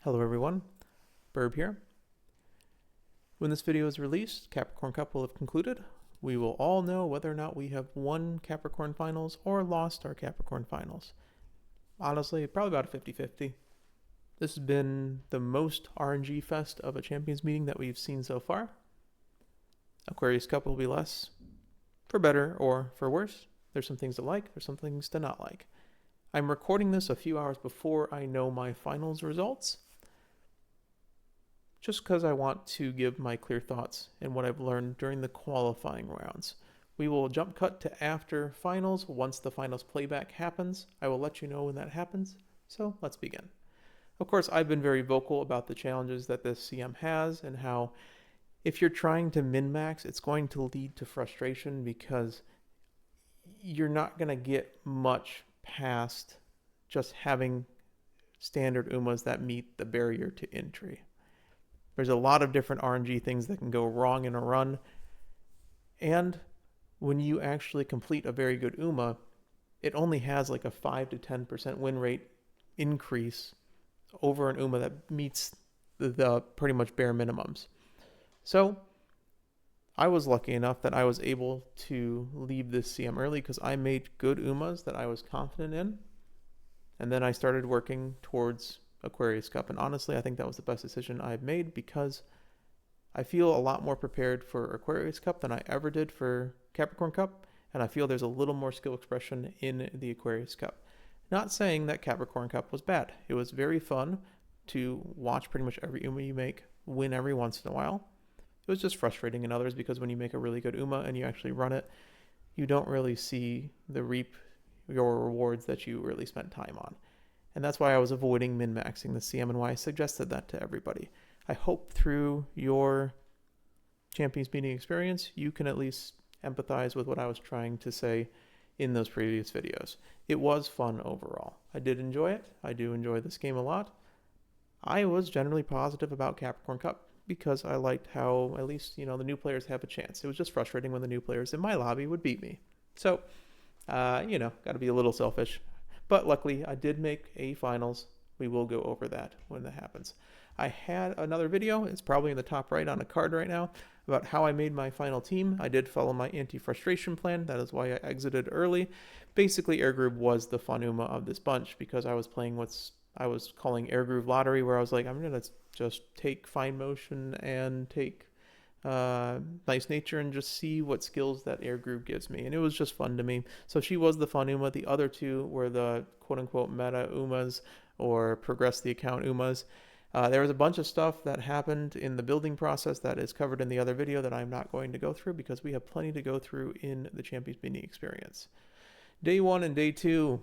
Hello everyone, Burb here. When this video is released, Capricorn Cup will have concluded. We will all know whether or not we have won Capricorn Finals or lost our Capricorn Finals. Honestly, probably about a 50-50. This has been the most RNG fest of a Champions meeting that we've seen so far. Aquarius Cup will be less, for better or for worse. There's some things to like, there's some things to not like. I'm recording this a few hours before I know my finals results, just because I want to give my clear thoughts and what I've learned during the qualifying rounds. We will jump cut to after finals. Once the finals playback happens, I will let you know when that happens. So let's begin. Of course, I've been very vocal about the challenges that this CM has and how if you're trying to min-max, it's going to lead to frustration because you're not going to get much past just having standard Umas that meet the barrier to entry. There's a lot of different RNG things that can go wrong in a run. And when you actually complete a very good Uma, it only has like a 5 to 10% win rate increase over an Uma that meets the pretty much bare minimums. So I was lucky enough that I was able to leave this CM early because I made good Umas that I was confident in. And then I started working towards Aquarius Cup, and honestly I think that was the best decision I've made because I feel a lot more prepared for Aquarius Cup than I ever did for Capricorn Cup, and I feel there's a little more skill expression in the Aquarius Cup. Not saying that Capricorn Cup was bad. It was very fun to watch pretty much every Uma you make win every once in a while. It was just frustrating in others because when you make a really good Uma and you actually run it, you don't really see the reap your rewards that you really spent time on. And that's why I was avoiding min-maxing the CM and why I suggested that to everybody. I hope through your Champions meeting experience, you can at least empathize with what I was trying to say in those previous videos. It was fun overall. I did enjoy it. I do enjoy this game a lot. I was generally positive about Capricorn Cup because I liked how at least, the new players have a chance. It was just frustrating when the new players in my lobby would beat me. So, got to be a little selfish. But luckily, I did make a finals. We will go over that when that happens. I had another video, it's probably in the top right on a card right now, about how I made my final team. I did follow my anti-frustration plan. That is why I exited early. Basically, Air Groove was the fun Uma of this bunch because I was playing what I was calling Air Groove Lottery, where I was like, I'm going to just take Fine Motion and take Nice Nature and just see what skills that Air Groove gives me. And it was just fun to me. So she was the fun Uma. The other two were the quote-unquote meta Umas or progress the account Umas. There was a bunch of stuff that happened in the building process that is covered in the other video that I'm not going to go through because we have plenty to go through in the Champions Mini experience. Day 1 and Day 2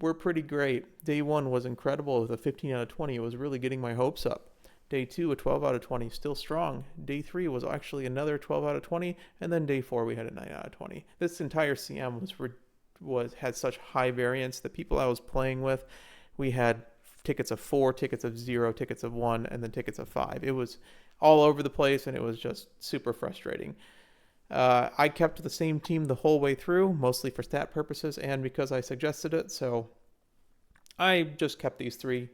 were pretty great. Day 1 was incredible with a 15 out of 20. It was really getting my hopes up. Day 2, a 12 out of 20, still strong. Day 3 was actually another 12 out of 20, and then Day 4 we had a 9 out of 20. This entire CM had such high variance. The people I was playing with, we had tickets of 4, tickets of 0, tickets of 1, and then tickets of 5. It was all over the place, and it was just super frustrating. I kept the same team the whole way through, mostly for stat purposes and because I suggested it, so I just kept these 3.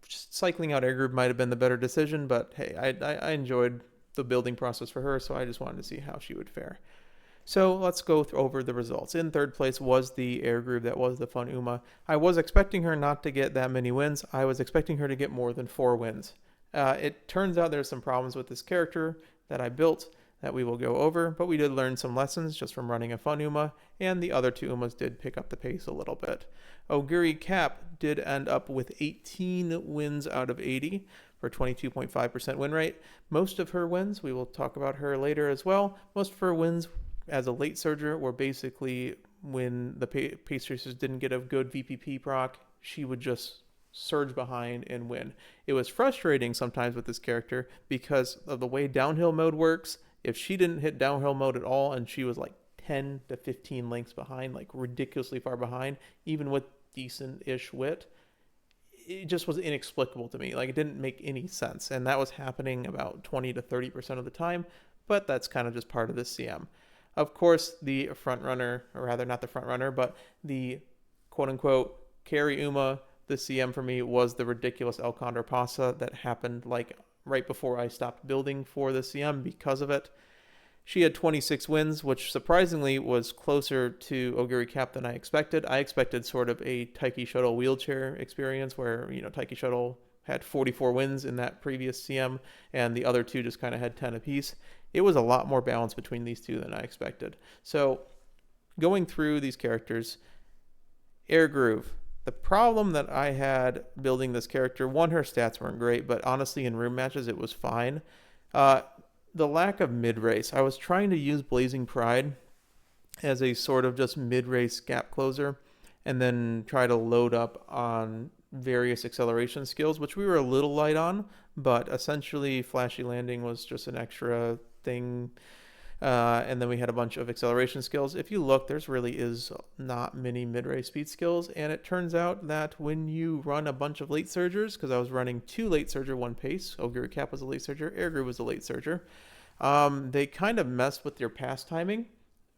Just cycling out Air Group might have been the better decision, but hey, I enjoyed the building process for her, so I just wanted to see how she would fare. So let's go over the results. In third place was the Air Group that was the fun Uma. I was expecting her not to get that many wins. I was expecting her to get more than 4 wins. It turns out there's some problems with this character that I built that we will go over, but we did learn some lessons just from running a fun Uma, and the other 2 Umas did pick up the pace a little bit. Oguri Cap did end up with 18 wins out of 80 for 22.5% win rate. Most of her wins, we will talk about her later as well, most of her wins as a late surger were basically when the pace racers didn't get a good VPP proc, she would just surge behind and win. It was frustrating sometimes with this character because of the way downhill mode works. If she didn't hit downhill mode at all and she was like 10 to 15 lengths behind, like ridiculously far behind, even with decent-ish wit, it just was inexplicable to me. Like, it didn't make any sense. And that was happening about 20 to 30% of the time, but that's kind of just part of this CM. Of course, the front runner, or rather not the front runner, but the quote-unquote carry Uma the CM for me was the ridiculous El Condor Pasa that happened like right before I stopped building for the CM because of it. She had 26 wins, which surprisingly was closer to Oguri Cap than I expected. I expected sort of a Taiki Shuttle wheelchair experience where, Taiki Shuttle had 44 wins in that previous CM, and the other two just kind of had 10 apiece. It was a lot more balance between these two than I expected. So, going through these characters, Air Groove. The problem that I had building this character, one, her stats weren't great, but honestly, in room matches, it was fine. The lack of mid-race. I was trying to use Blazing Pride as a sort of just mid-race gap closer and then try to load up on various acceleration skills, which we were a little light on, but essentially Flashy Landing was just an extra thing. And then we had a bunch of acceleration skills. If you look, there's really is not many mid-race speed skills, and it turns out that when you run a bunch of late surgers, because I was running 2 late surger, 1 pace, Oguri Cap was a late surger, Air Groove was a late surger, they kind of messed with your pass timing,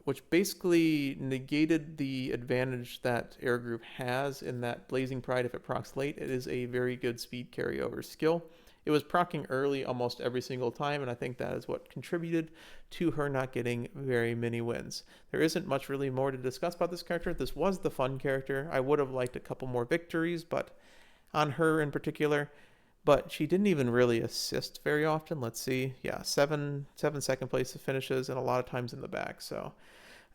which basically negated the advantage that Air Groove has in that Blazing Pride, if it procs late, it is a very good speed carryover skill. It was proccing early almost every single time, and I think that is what contributed to her not getting very many wins. There isn't much really more to discuss about this character. This was the fun character. I would have liked a couple more victories, but on her in particular. But she didn't even really assist very often. Let's see. Yeah, seven second place finishes, and a lot of times in the back. So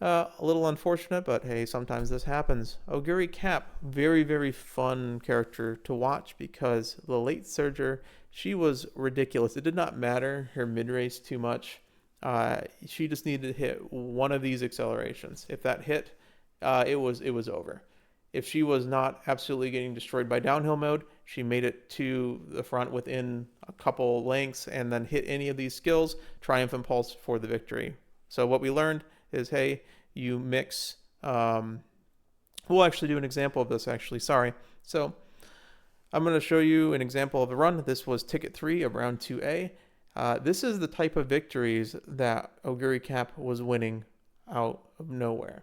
a little unfortunate, but hey, sometimes this happens. Oguri Cap, very, very fun character to watch because the late surger, she was ridiculous. It did not matter her mid-race too much. She just needed to hit one of these accelerations. If that hit, it was over. If she was not absolutely getting destroyed by downhill mode, she made it to the front within a couple lengths and then hit any of these skills, Triumph Impulse for the victory. So what we learned is, hey, you mix, we'll actually do an example of this actually, sorry. So I'm going to show you an example of a run. This was Ticket 3 of Round 2A. This is the type of victories that Oguri Cap was winning out of nowhere.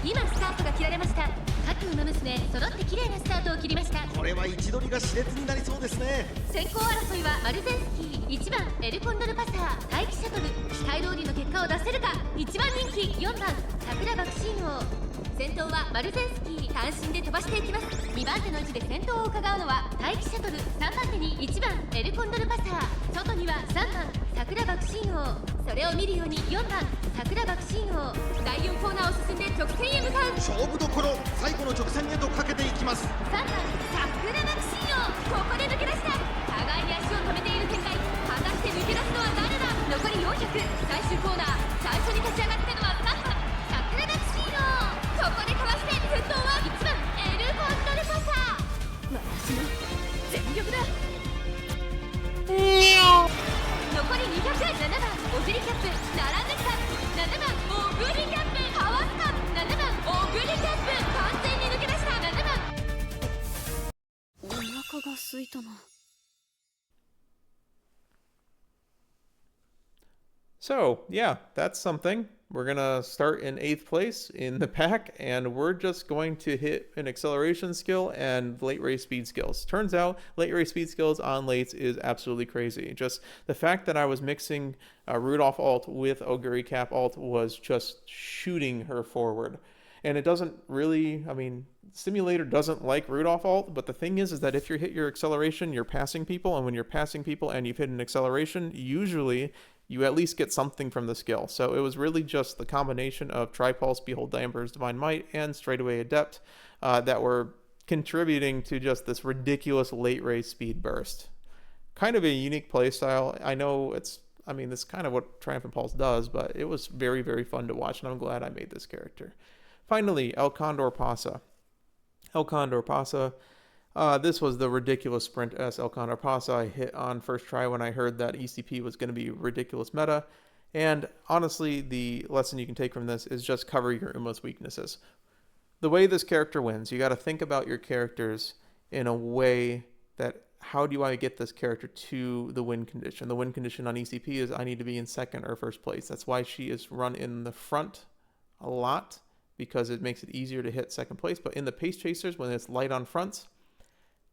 今スタートが切られました。各馬娘揃って綺麗なスタートを切りました。これは位置取りが熾烈になりそうですね。先行争いはマルゼンスキー、1番エルコンドルパサー、待機シャトル、期待通りの結果を出せるか。1番人気4番桜爆心王。先頭はマルゼンスキー、単身で飛ばしていきます。2番手の位置で先頭を伺うのは待機シャトル、3番手に1番エルコンドルパサー、外には3番桜爆心王。それを見るように4番桜爆心王。第4コーナーを進んで直線へ向かう。勝負どころ、最後の直線へとかけていきます。3番桜爆心王、ここで抜け出した。互いに足を止めている展開。果たして抜け出すのは誰だ。残り400、最終コーナー、最初に立ち上がったのは3番桜爆心王。ここでかわして先頭は1番エルコンドルパサー。私の全力だ。残り200、7番オグリキャップ、並んできた。7番オグリキャップ、かわすか。7番オグリキャップ、完全に抜け出した。7番。お腹が空いたな。So, yeah, that's something. We're going to start in 8th place in the pack, and we're just going to hit an acceleration skill and late race speed skills. Turns out late race speed skills on lates is absolutely crazy. Just the fact that I was mixing Rudolph alt with Oguri Cap alt was just shooting her forward. And it doesn't really, Simulator doesn't like Rudolph alt, but the thing is that if you hit your acceleration, you're passing people, and when you're passing people and you've hit an acceleration, usually you at least get something from the skill. So it was really just the combination of Tripulse, Behold Thy Emperor's Divine Might, and Straightaway Adept that were contributing to just this ridiculous late race speed burst. Kind of a unique playstyle. I know this is kind of what Triumph Impulse does, but it was very, very fun to watch, and I'm glad I made this character. Finally, El Condor Pasa. El Condor Pasa. This was the ridiculous sprint as El Condor Pasa I hit on first try when I heard that ECP was going to be ridiculous meta. And honestly, the lesson you can take from this is just cover your Uma's weaknesses. The way this character wins, you got to think about your characters in a way that, how do I get this character to the win condition? The win condition on ECP is I need to be in second or first place. That's why she is run in the front a lot, because it makes it easier to hit second place. But in the pace chasers, when it's light on fronts,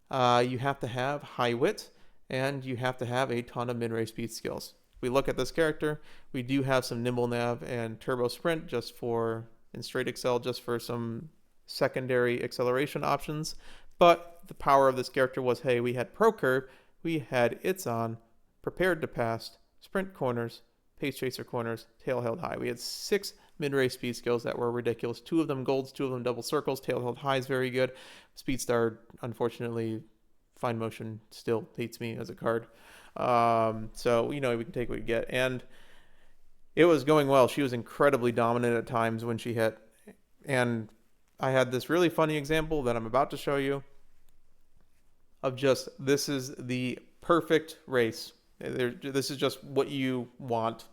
you have to have high wit and you have to have a ton of mid-race speed skills. If we look at this character, we do have some nimble nav and turbo sprint and straight excel just for some secondary acceleration options. But the power of this character was, hey, we had pro curve, we had it's on, prepared to pass, sprint corners, pace chaser corners, tail held high. We had 6 mid-race speed skills that were ridiculous. 2 of them golds, 2 of them double circles. Tail held high is very good. Speedstar, unfortunately, fine motion still hates me as a card. So, we can take what we get. And it was going well. She was incredibly dominant at times when she hit. And I had this really funny example that I'm about to show you of just, this is the perfect race. This is just what you want.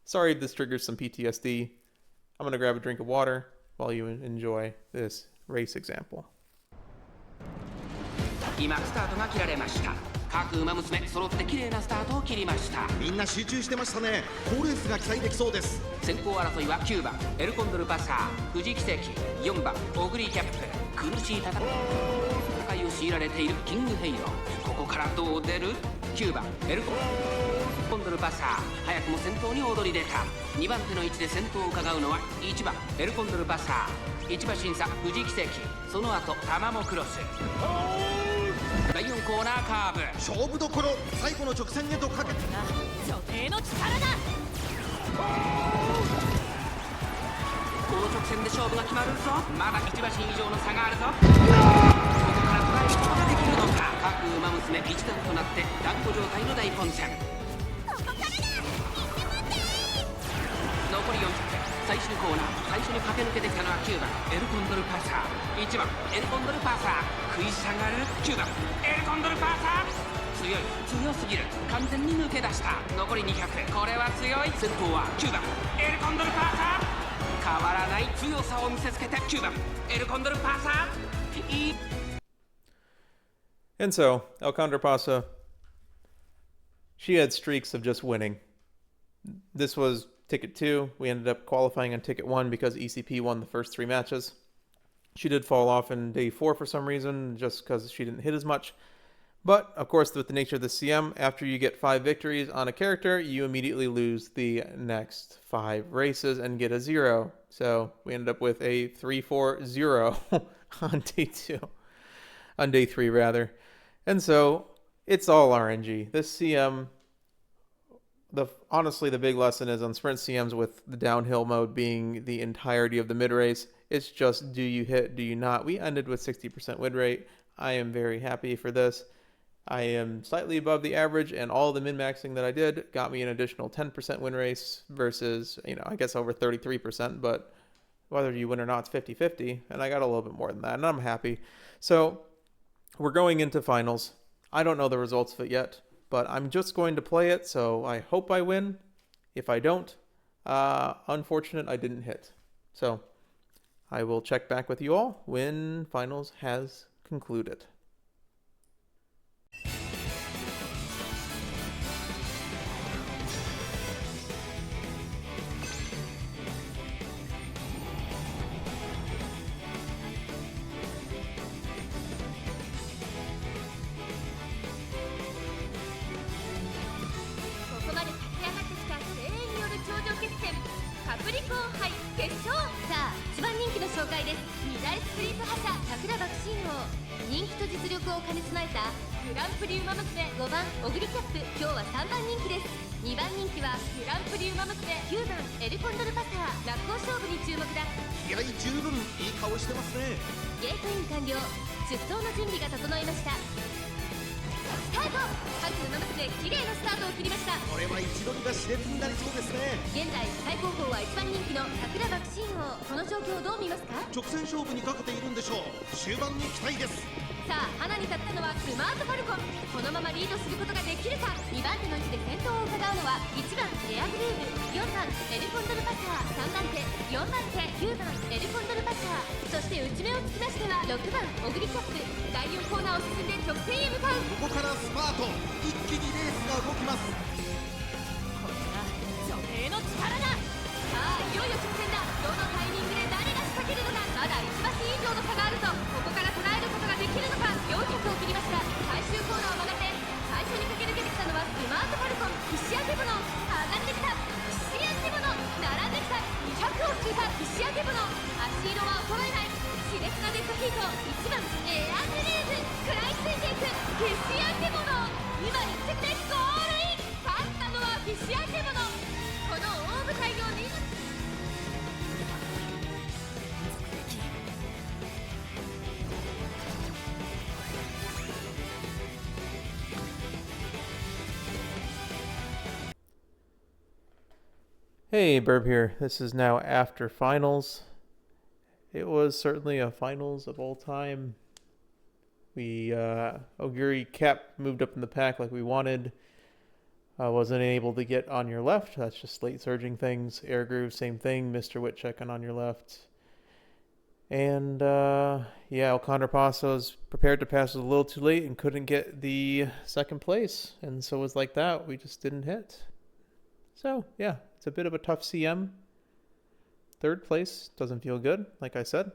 Sorry if this triggers some PTSD. I'm going to grab a drink of water while you enjoy this race example. 今スタートが切られました。各馬娘揃って綺麗なスタートを切りました。みんな集中してましたね。好レースが期待できそうです。先行争いは9番エルコンドルパサー、富士奇跡、4番オグリーキャップ、苦しい戦いを強いられているキングヘイロー。ここからどう出る？9番エルコンドルパサー、早くも先頭に躍り出た。2番手の位置で先頭を伺うのは1番エルコンドルパサー、1馬審査富士奇跡、その後タマモクロス。第4コーナーカーブ、勝負どころ、最後の直線へとかけて女帝の力だ。この直線で勝負が決まるぞ。まだ1馬身以上の差があるぞ。ここから捉えることができるのか。各馬娘一段となって団子状態の大混戦。ここからだ。残り40分、最終コーナー、最初に駆け抜けてきたのは9番エルコンドルパサー、1番エルコンドルパサー、食い下がる9番エルコンドルパサー。強すぎる、完全に抜け出した。残り200、これは強い。先頭は9番エルコンドルパサー、変わらない強さを見せつけて9番エルコンドルパサー。And so, Alcondra Pasa, she had streaks of just winning. This was ticket 2. We ended up qualifying on ticket 1 because ECP won the first 3 matches. She did fall off in day 4 for some reason, just because she didn't hit as much. But, of course, with the nature of the CM, after you get 5 victories on a character, you immediately lose the next 5 races and get a 0. So we ended up with a 3-4-0 on day 2. On day 3, rather. And so, it's all RNG. This CM, honestly, the big lesson is on sprint CMs with the downhill mode being the entirety of the mid-race. It's just, do you hit, do you not? We ended with 60% win rate. I am very happy for this. I am slightly above the average, and all the min-maxing that I did got me an additional 10% win race versus, I guess over 33%, but whether you win or not, it's 50-50, and I got a little bit more than that, and I'm happy. So, we're going into finals. I don't know the results of it yet, but I'm just going to play it, so I hope I win. If I don't, unfortunate I didn't hit. So, I will check back with you all when finals has concluded. Capricorn 杯決勝。さあ、一番人気の紹介です。2大スプリント覇者桜爆心王、人気と実力を兼ね備えたグランプリウマ娘5番オグリキャップ、今日は3番人気です。2番人気はグランプリウマ娘9番エルコンドルパサー、真っ向勝負に注目だ。気合十分、いい顔してますね。ゲートイン完了、出走の準備が整いました。スタート。各馬娘綺麗なスタートを切りました。これは位置取りが熾烈になりそうですね。現在最高峰は1番人気の桜爆心王、この状況をどう見ますか？直線勝負にかけているんでしょう。終盤に期待です。さあ、花に立ったのはスマートファルコン。このままリードすることができるか。2番手の位置で先頭を伺うのは1番エアグルーヴ、4番エルコンドルパサー、3番手、4番手、9番エルコンドルパサー、そして内目をつきましては6番オグリキャップ。第4コーナーを進んで直線へ向かう。ここからスパート、一気にレースが動きます。これが女帝の力だ。さあ、いよいよ直線だ。どのタイミングで誰がけてゴールイン。勝ったのはフィッシャー獣。この大舞台を見る。Hey, Burb here. This is now after finals. It was certainly a finals of all time. Oguri Cap moved up in the pack like we wanted. I wasn't able to get on your left. That's just late surging things. Air Groove, same thing. Mr. Wit checking on your left. And Alcondra Pasa was prepared to pass it a little too late and couldn't get the second place. And so it was like that. We just didn't hit. So, yeah, it's a bit of a tough CM. Third place doesn't feel good, like I said.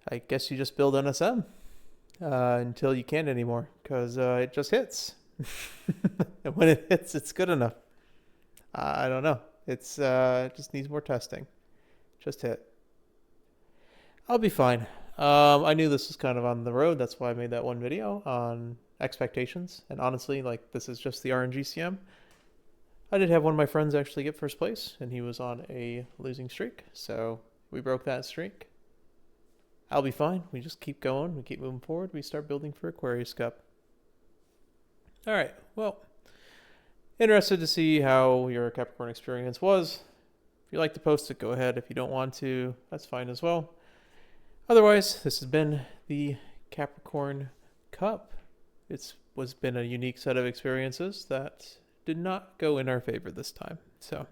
I guess you just build NSM until you can't anymore, because it just hits. And when it hits, it's good enough. I don't know. It just needs more testing. Just hit. I'll be fine. I knew this was kind of on the road. That's why I made that one video on expectations. And honestly, like, this is just the RNG CM. I did have one of my friends actually get first place, and he was on a losing streak, so we broke that streak. I'll be fine. We just keep going. We keep moving forward. We start building for Aquarius Cup. All right. Well, interested to see how your Capricorn experience was. If you like to post it, go ahead. If you don't want to, that's fine as well. Otherwise, this has been the Capricorn Cup. It's been a unique set of experiences that did not go in our favor this time. So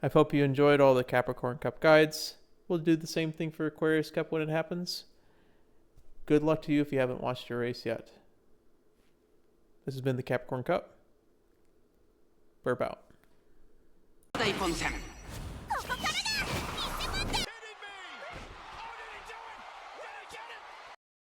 I hope you enjoyed all the Capricorn Cup guides. We'll do the same thing for Aquarius Cup when it happens. Good luck to you if you haven't watched your race yet. This has been the Capricorn Cup. Burp out. 大混戦